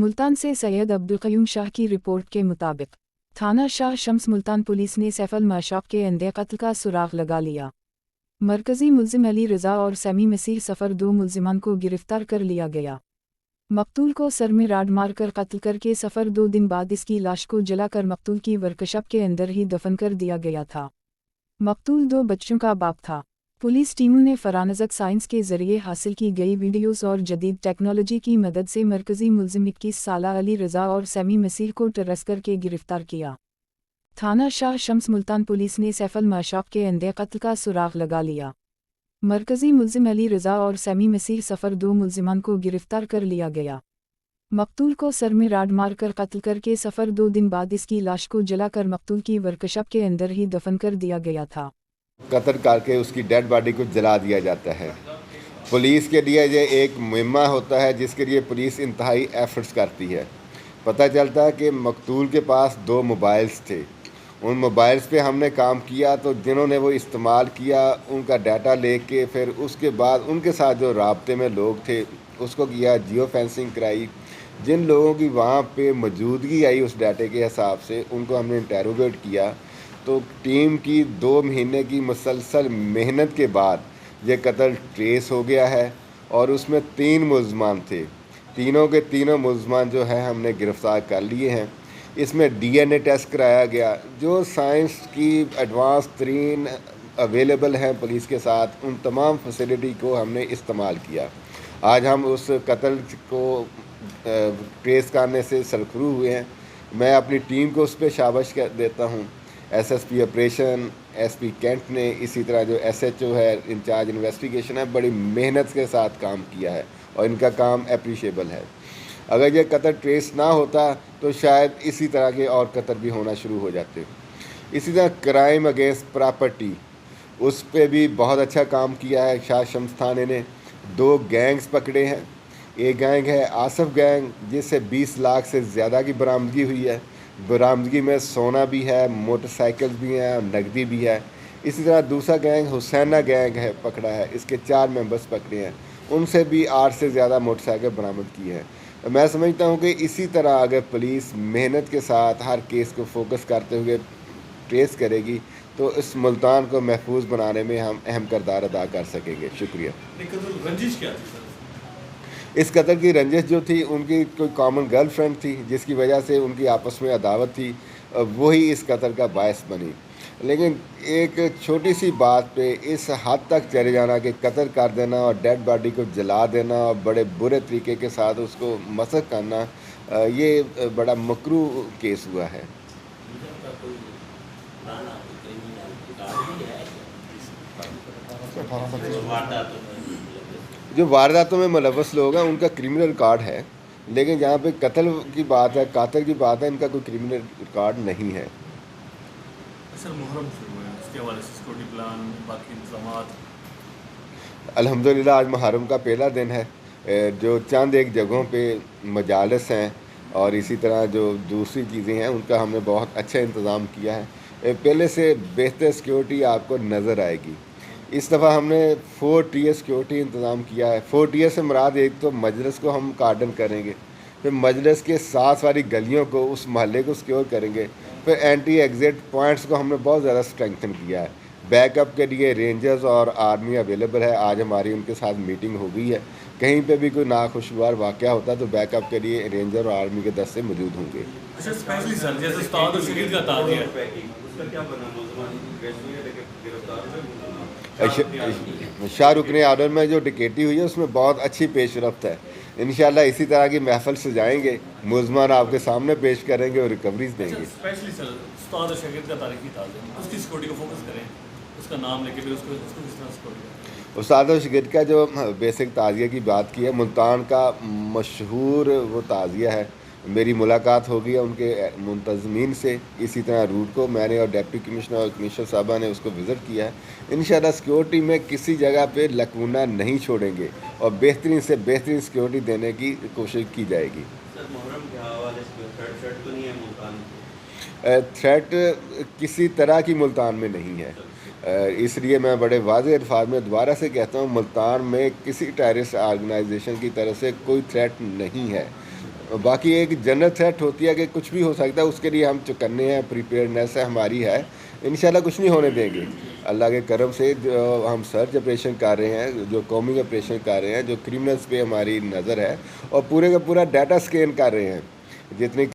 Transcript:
मुल्तान से सैयद अब्दुल क़य्यूम शाह की रिपोर्ट के मुताबिक थाना शाह शम्स मुल्तान पुलिस ने सैफ अल माशाक़ के अंधे कत्ल का सुराग लगा लिया। मरकज़ी मुल्ज़िम अली रज़ा और सैमी मसीह सफ़र 2 मुल्ज़िमान को गिरफ्तार कर लिया गया। मकतूल को सर में राड मारकर कत्ल करके सफ़र 2 दिन बाद इसकी लाश को जलाकर मकतूल की वर्कशॉप के अंदर ही दफन कर दिया गया था। मकतूल 2 बच्चों का बाप था। पुलिस टीमों ने फरानज़क साइंस के ज़रिए हासिल की गई वीडियोस और जदीद टेक्नोलॉजी की मदद से मरकज़ी मुल्ज़िम 21 साला अली रज़ा और सैमी मसीह को ट्रेस करके गिरफ्तार किया। थाना शाह शम्स मुल्तान पुलिस ने सैफ अल माशाक़ के अंधे कत्ल का सुराग लगा लिया। मरकज़ी मुल्ज़िम अली रज़ा और सैमी मसीह सफ़र 2 मुल्ज़िमान को गिरफ्तार कर लिया गया। मकतूल को सर में राड मारकर कत्ल करके सफ़र 2 दिन बाद इसकी लाश को जलाकर मकतूल की वर्कशॉप के अंदर ही दफन कर दिया गया था। कत्ल करके उसकी डेड बॉडी को जला दिया जाता है। पुलिस के लिए ये एक मुहिम्मा होता है जिसके लिए पुलिस इंतहाई एफर्ट्स करती है। पता चलता है कि मकतूल के पास 2 मोबाइल्स थे। उन मोबाइल्स पे हमने काम किया तो जिन्होंने वो इस्तेमाल किया उनका डाटा लेके फिर उसके बाद उनके साथ जो राब्ते में लोग थे उसको किया, जियो फेंसिंग कराई। जिन लोगों की वहाँ पे मौजूदगी आई उस डाटे के हिसाब से उनको हमने इंटेरोगेट किया। तो टीम की 2 महीने की मुसलसल मेहनत के बाद ये कत्ल ट्रेस हो गया है और उसमें 3 मुल्ज़मान थे। तीनों के तीनों मुल्ज़मान जो है हमने गिरफ़्तार कर लिए हैं। इसमें डीएनए टेस्ट कराया गया। जो साइंस की एडवांस तरीन अवेलेबल हैं पुलिस के साथ, उन तमाम फैसिलिटी को हमने इस्तेमाल किया। आज हम उस कत्ल को ट्रेस करने से सरखरू हुए हैं। मैं अपनी टीम को उस पर शाबाश देता हूँ। एसएसपी ऑपरेशन, एसपी कैंट ने, इसी तरह जो एसएचओ है इंचार्ज इन्वेस्टिगेशन है, बड़ी मेहनत के साथ काम किया है और इनका काम अप्रिशिएबल है। अगर ये कत्ल ट्रेस ना होता तो शायद इसी तरह के और कत्ल भी होना शुरू हो जाते। इसी तरह क्राइम अगेंस्ट प्रॉपर्टी, उस पर भी बहुत अच्छा काम किया है शाह शम्स थाने ने। 2 गैंग्स पकड़े हैं। एक गैंग है आसफ गैंग जिससे 20 लाख से ज़्यादा की बरामदगी हुई है। बरामदगी में सोना भी है, मोटरसाइकिल भी हैं और नकदी भी है। इसी तरह दूसरा गैंग हुसैना गैंग है पकड़ा है, इसके 4 मेंबर्स पकड़े हैं, उनसे भी 8 से ज़्यादा मोटरसाइकिल बरामद की है। मैं समझता हूँ कि इसी तरह अगर पुलिस मेहनत के साथ हर केस को फोकस करते हुए ट्रेस करेगी तो इस मुल्तान को महफूज बनाने में हम अहम किरदार अदा कर सकेंगे। शुक्रिया। रंजिश क्या थी सर? इस कत्ल की रंजिश जो थी उनकी कोई कॉमन गर्लफ्रेंड थी जिसकी वजह से उनकी आपस में अदावत थी, वही इस कत्ल का बायस बनी। लेकिन एक छोटी सी बात पे इस हद तक चले जाना कि कत्ल कर देना और डेड बॉडी को जला देना और बड़े बुरे तरीके के साथ उसको मसक करना, ये बड़ा मकरू केस हुआ है। जो वारदातों में मुलव्वस लोग हैं उनका क्रिमिनल रिकॉर्ड है, लेकिन जहाँ पे कत्ल की बात है, कातिल की बात है, इनका कोई क्रिमिनल रिकॉर्ड नहीं है। सर मुहर्रम शुरू है, उसके हवाले से सिक्योरिटी प्लान, बाकी इंतजामात? अल्हम्दुलिल्लाह आज मुहर्रम का पहला दिन है। जो चंद एक जगहों पे मजालिस हैं और इसी तरह जो दूसरी चीज़ें हैं उनका हमने बहुत अच्छा इंतज़ाम किया है। पहले से बेहतर सिक्योरिटी आपको नज़र आएगी। इस दफ़ा हमने 4 टियर सिक्योरिटी इंतज़ाम किया है। 4 टियर से मुराद एक तो मजलिस को हम कार्डन करेंगे, फिर मजलिस के साथ वाली गलियों को, उस महल्ले को सिक्योर करेंगे, फिर एंटी एग्जिट पॉइंट्स को हमने बहुत ज़्यादा स्ट्रेंथन किया है। बैकअप के लिए रेंजर्स और आर्मी अवेलेबल है। आज हमारी उनके साथ मीटिंग हो गई है। कहीं पे भी कोई नाखुशगवार वाक़या होता है तो बैकअप के लिए रेंजर और आर्मी के दस्ते मौजूद होंगे। अच्छा, स्पेशली सर जैसे उस्ताद और शहीद का ताज़िया है, शाहरुख ने आर्डर में जो टिकेटी हुई है उसमें बहुत अच्छी पेशरफ्त है। इंशाल्लाह इसी तरह की महफल सजाएंगे, मुल्ज़मान आपके सामने पेश करेंगे और रिकवरीज देंगे। स्पेशली सर उस्ताद और शहीद का तारीखी ताज़िया, उसकी सिक्योरिटी को फोकस करें, उसका नाम लेके फिर उसको किस तरह सिक्योरिटी। उस्ताद और शहीद का जो बेसिक ताज़िया की बात की है, मुल्तान का मशहूर वो ताज़िया है। मेरी मुलाकात हो गई है उनके मुंतज़मीन से। इसी तरह रूट को मैंने और डिप्टी कमिश्नर और कमिश्नर साहबा ने उसको विज़िट किया है। इंशाल्लाह सिक्योरिटी में किसी जगह पे लकूना नहीं छोड़ेंगे और बेहतरीन से बेहतरीन सिक्योरिटी देने की कोशिश की जाएगी। सर मुहर्रम के हवाले से थ्रेट तो नहीं है मुल्तान? थ्रेट किसी तरह की मुल्तान में नहीं है। इसलिए मैं बड़े वाज़ेह अल्फाज में दोबारा से कहता हूँ, मुल्तान में किसी टेररिस्ट ऑर्गेनाइजेशन की तरफ से कोई थ्रेट नहीं है। باقی ایک جنرل تھریٹ ہوتی ہے کہ کچھ بھی ہو سکتا ہے, اس کے لیے ہم چکنے ہیں, پریپیئرنیس ہے ہماری ہے, انشاءاللہ کچھ نہیں ہونے دیں گے. اللہ کے کرم سے جو ہم سرچ آپریشن کر رہے ہیں, جو کومنگ آپریشن کر رہے ہیں, جو کرمنلز پہ ہماری نظر ہے, اور پورے کا پورا ڈیٹا سکین کر رہے ہیں. جتنے